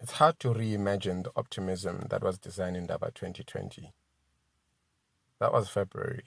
It's hard to reimagine the optimism that was designed in Indaba 2020. That was February.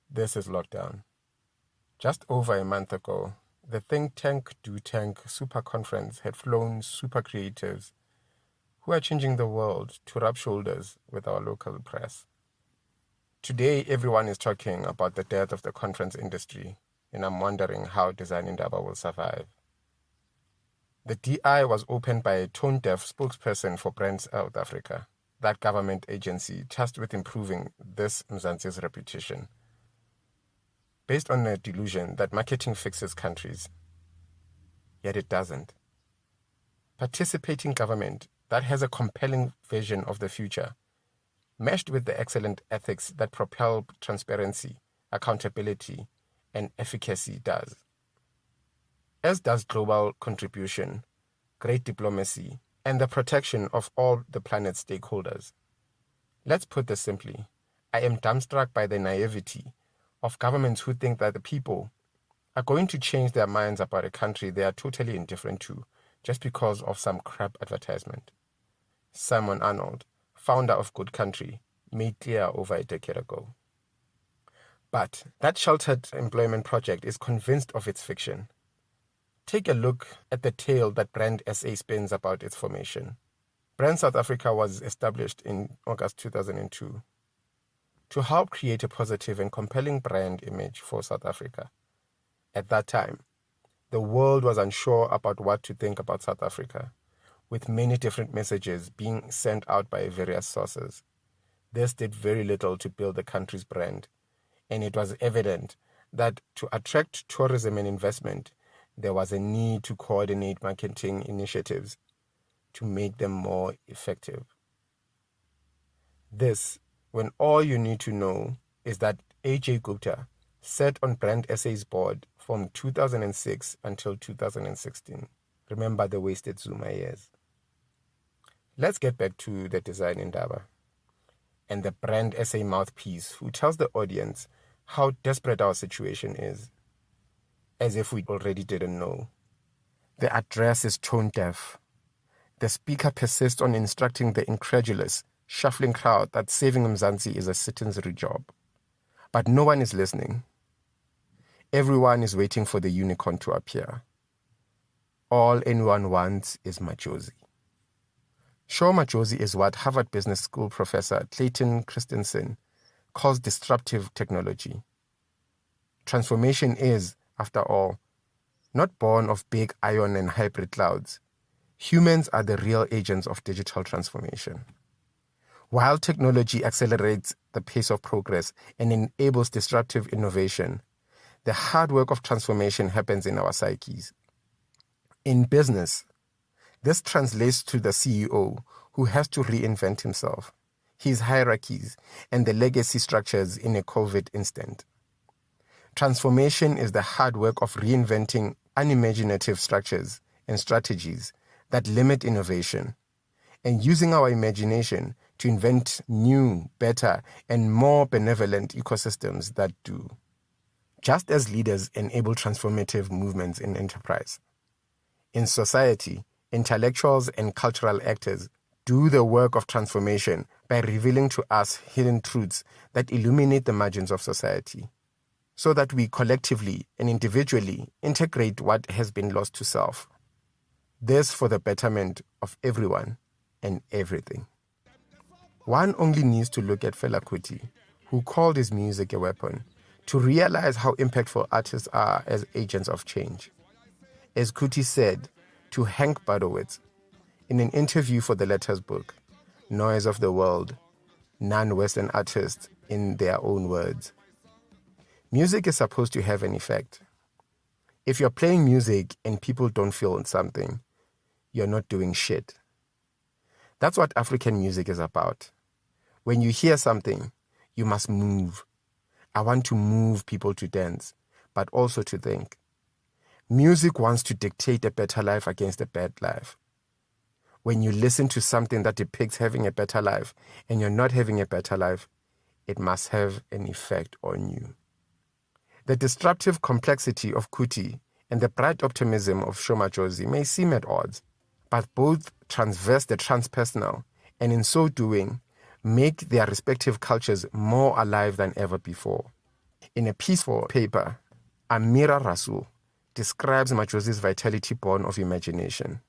This is lockdown. Just over a month ago, the Think Tank Do Tank Super Conference had flown super creatives who are changing the world to rub shoulders with our local press. Today, everyone is talking about the death of the conference industry, and I'm wondering how Design Indaba will survive. The DI was opened by a tone-deaf spokesperson for Brand South Africa, that government agency tasked with improving this Mzansi's reputation, based on the delusion that marketing fixes countries. Yet it doesn't. Participating government that has a compelling vision of the future, meshed with the excellent ethics that propel transparency, accountability, and efficacy does. As does global contribution, great diplomacy, and the protection of all the planet's stakeholders. Let's put this simply. I am dumbstruck by the naivety of governments who think that the people are going to change their minds about a country they are totally indifferent to just because of some crap advertisement. Simon Arnold, founder of Good Country, made clear over a decade ago. But that sheltered employment project is convinced of its fiction. Take a look at the tale that Brand SA spins about its formation. Brand South Africa was established in August 2002 to help create a positive and compelling brand image for South Africa. At that time, the world was unsure about what to think about South Africa, with many different messages being sent out by various sources. This did very little to build the country's brand, and it was evident that to attract tourism and investment, there was a need to coordinate marketing initiatives to make them more effective. This, when all you need to know is that A.J. Gupta sat on Brand SA's board from 2006 until 2016. Remember the wasted Zuma years. Let's get back to the Design Indaba and the Brand SA mouthpiece who tells the audience how desperate our situation is, as if we already didn't know. The address is tone deaf. The speaker persists on instructing the incredulous, shuffling crowd that saving Mzansi is a citizenry job. But no one is listening. Everyone is waiting for the unicorn to appear. All anyone wants is Madjozi. Sho Madjozi is what Harvard Business School professor Clayton Christensen calls disruptive technology. Transformation is, after all, not born of big ion and hybrid clouds. Humans are the real agents of digital transformation. While technology accelerates the pace of progress and enables disruptive innovation, the hard work of transformation happens in our psyches. In business, this translates to the CEO who has to reinvent himself, his hierarchies, and the legacy structures in a COVID instant. Transformation is the hard work of reinventing unimaginative structures and strategies that limit innovation, and using our imagination to invent new, better, and more benevolent ecosystems that do. Just as leaders enable transformative movements in enterprise, in society, intellectuals and cultural actors do the work of transformation by revealing to us hidden truths that illuminate the margins of society, so that we collectively and individually integrate what has been lost to self. This for the betterment of everyone and everything. One only needs to look at Fela Kuti, who called his music a weapon, to realize how impactful artists are as agents of change. As Kuti said to Hank Badowitz in an interview for the Letters book, Noise of the World, non-Western artists in their own words. Music is supposed to have an effect. If you're playing music and people don't feel something, you're not doing shit. That's what African music is about. When you hear something, you must move. I want to move people to dance, but also to think. Music wants to dictate a better life against a bad life. When you listen to something that depicts having a better life and you're not having a better life, it must have an effect on you. The disruptive complexity of Kuti and the bright optimism of Sho Madjozi may seem at odds, but both transverse the transpersonal and in so doing make their respective cultures more alive than ever before. In a piece for paper, Amira Rasul describes Madjozi's vitality born of imagination.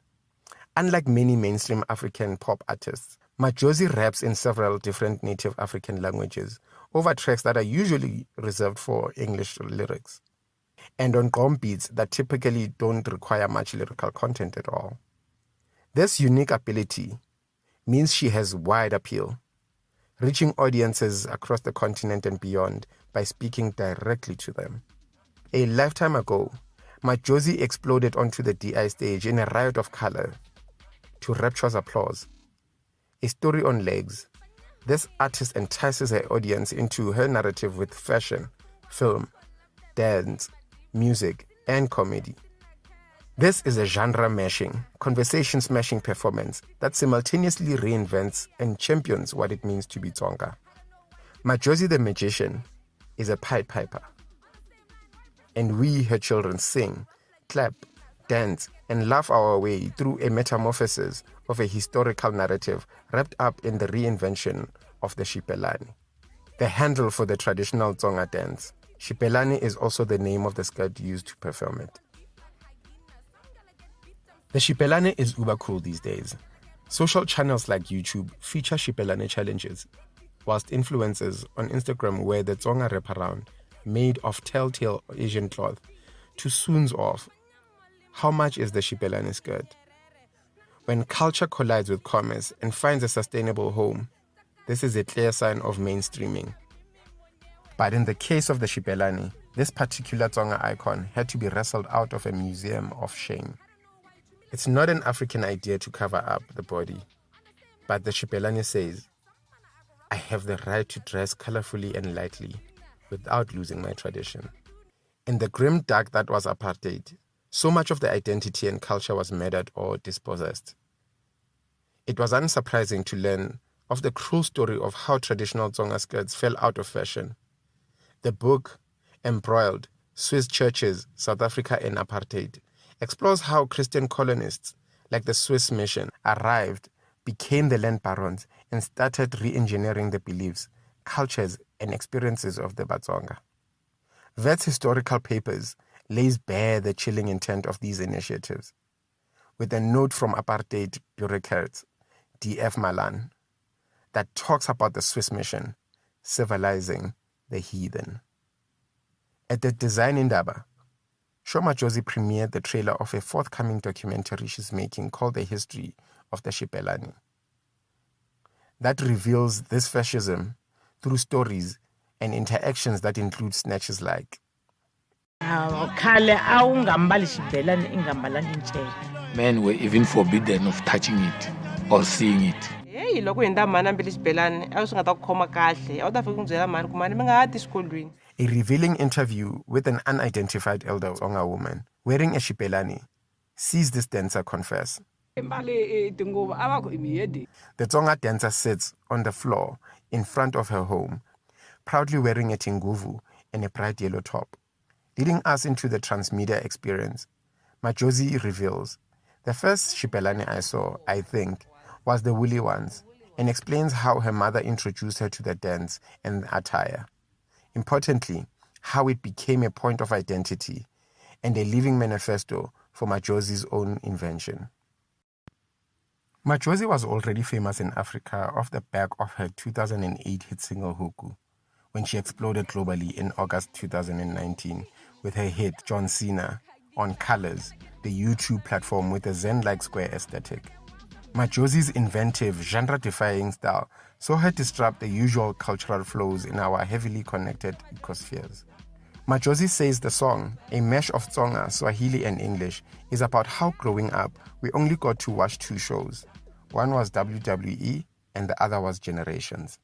Unlike many mainstream African pop artists, Madjozi raps in several different native African languages over tracks that are usually reserved for English lyrics, and on gqom beats that typically don't require much lyrical content at all. This unique ability means she has wide appeal, reaching audiences across the continent and beyond by speaking directly to them. A lifetime ago, Madjozi exploded onto the DI stage in a riot of color to rapturous applause. A story on legs, this artist entices her audience into her narrative with fashion, film, dance, music, and comedy. This is a genre-mashing, conversation-smashing performance that simultaneously reinvents and champions what it means to be Tsonga. Madjozi the magician is a Pied Piper, and we, her children, sing, clap, dance, and laugh our way through a metamorphosis of a historical narrative wrapped up in the reinvention of the xibelani. The handle for the traditional Tsonga dance, xibelani is also the name of the skirt used to perform it. The xibelani is uber cool these days. Social channels like YouTube feature xibelani challenges, whilst influencers on Instagram wear the Tsonga wraparound made of telltale Asian cloth to swoons off. How much is the xibelani skirt? When culture collides with commerce and finds a sustainable home, this is a clear sign of mainstreaming. But in the case of the xibelani, this particular Tsonga icon had to be wrestled out of a museum of shame. It's not an African idea to cover up the body, but the xibelani says, I have the right to dress colorfully and lightly without losing my tradition. In the grim dark that was apartheid, so much of the identity and culture was murdered or dispossessed. It was unsurprising to learn of the cruel story of how traditional Tsonga skirts fell out of fashion. The book, Embroiled, Swiss Churches, South Africa and Apartheid, explores how Christian colonists, like the Swiss mission, arrived, became the land barons, and started re-engineering the beliefs, cultures, and experiences of the Batsonga. Vet's historical papers lays bare the chilling intent of these initiatives, with a note from apartheid bureaucrat D.F. Malan that talks about the Swiss mission civilizing the heathen. At the Design Indaba, Sho Madjozi premiered the trailer of a forthcoming documentary she's making called The History of the Xibelani, that reveals this fascism through stories and interactions that include snatches like men were even forbidden of touching it or seeing it. A revealing interview with an unidentified elder Tsonga woman wearing a xibelani sees this dancer confess. The Tsonga dancer sits on the floor in front of her home, proudly wearing a tinguvu and a bright yellow top. Leading us into the transmedia experience, Madjozi reveals, the first xibelani I saw, I think, was the woolly ones, and explains how her mother introduced her to the dance and the attire. Importantly, how it became a point of identity and a living manifesto for Madjozi's own invention. Madjozi was already famous in Africa off the back of her 2008 hit single Huku, when she exploded globally in August 2019 with her hit John Cena on Colors, the YouTube platform with a Zen-like square aesthetic. Madjozi's inventive, genre-defying style saw her disrupt the usual cultural flows in our heavily connected ecospheres. Madjozi says the song, a mesh of Tsonga, Swahili and English, is about how growing up we only got to watch two shows. One was WWE and the other was Generations.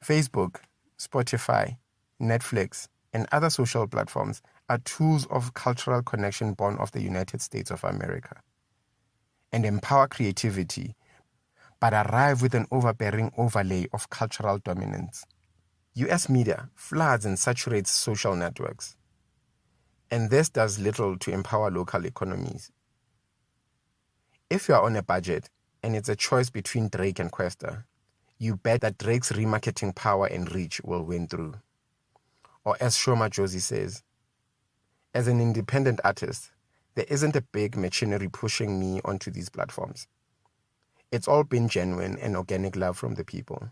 Facebook, Spotify, Netflix, and other social platforms are tools of cultural connection born of the United States of America, and empower creativity, but arrive with an overbearing overlay of cultural dominance. US media floods and saturates social networks, and this does little to empower local economies. If you are on a budget and it's a choice between Drake and Questa, you bet that Drake's remarketing power and reach will win through. Or as Sho Madjozi says, as an independent artist, there isn't a big machinery pushing me onto these platforms. It's all been genuine and organic love from the people.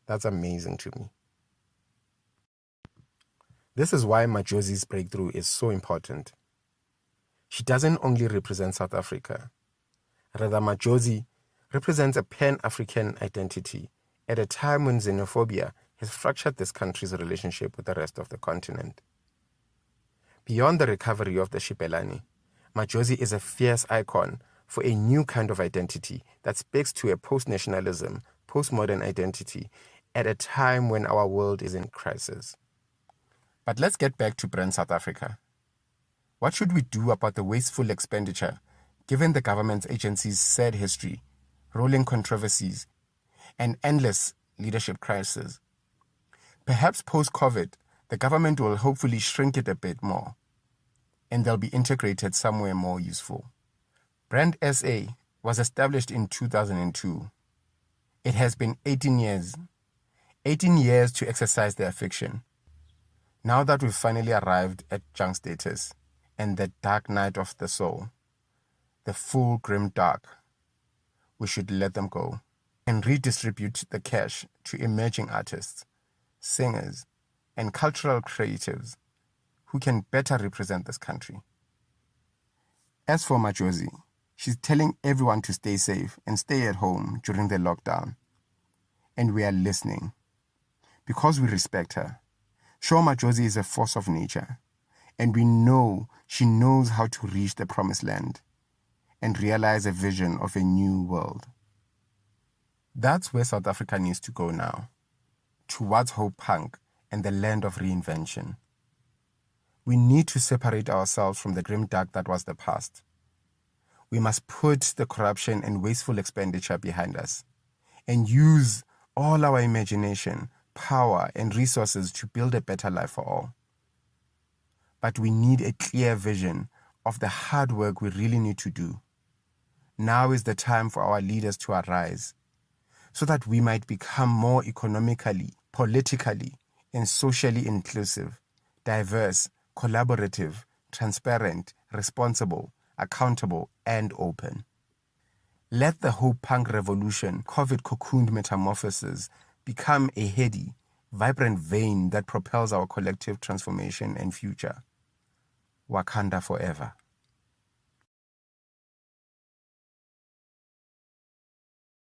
That's amazing to me. This is why Madjozi's breakthrough is so important. She doesn't only represent South Africa. Rather, Madjozi represents a Pan-African identity at a time when xenophobia has fractured this country's relationship with the rest of the continent. Beyond the recovery of the xibelani, Madjozi is a fierce icon for a new kind of identity that speaks to a post-nationalism, postmodern identity at a time when our world is in crisis. But let's get back to brand South Africa. What should we do about the wasteful expenditure, given the government's agency's sad history, rolling controversies, and endless leadership crises? Perhaps post-COVID, the government will hopefully shrink it a bit more, and they'll be integrated somewhere more useful. Brand SA was established in 2002. It has been 18 years. 18 years to exercise their fiction. Now that we've finally arrived at junk status and the dark night of the soul, the full grimdark, we should let them go and redistribute the cash to emerging artists, singers, and cultural creatives who can better represent this country. As for Madjozi, she's telling everyone to stay safe and stay at home during the lockdown. And we are listening. Because we respect her. Sho Madjozi is a force of nature, and we know she knows how to reach the promised land and realize a vision of a new world. That's where South Africa needs to go now, towards hopepunk and the land of reinvention. We need to separate ourselves from the grimdark that was the past. We must put the corruption and wasteful expenditure behind us and use all our imagination, power, and resources to build a better life for all. But we need a clear vision of the hard work we really need to do. Now is the time for our leaders to arise so that we might become more economically, politically, and socially inclusive, diverse, collaborative, transparent, responsible, accountable, and open. Let the hopepunk revolution, COVID-cocooned metamorphosis, become a heady, vibrant vein that propels our collective transformation and future. Wakanda forever.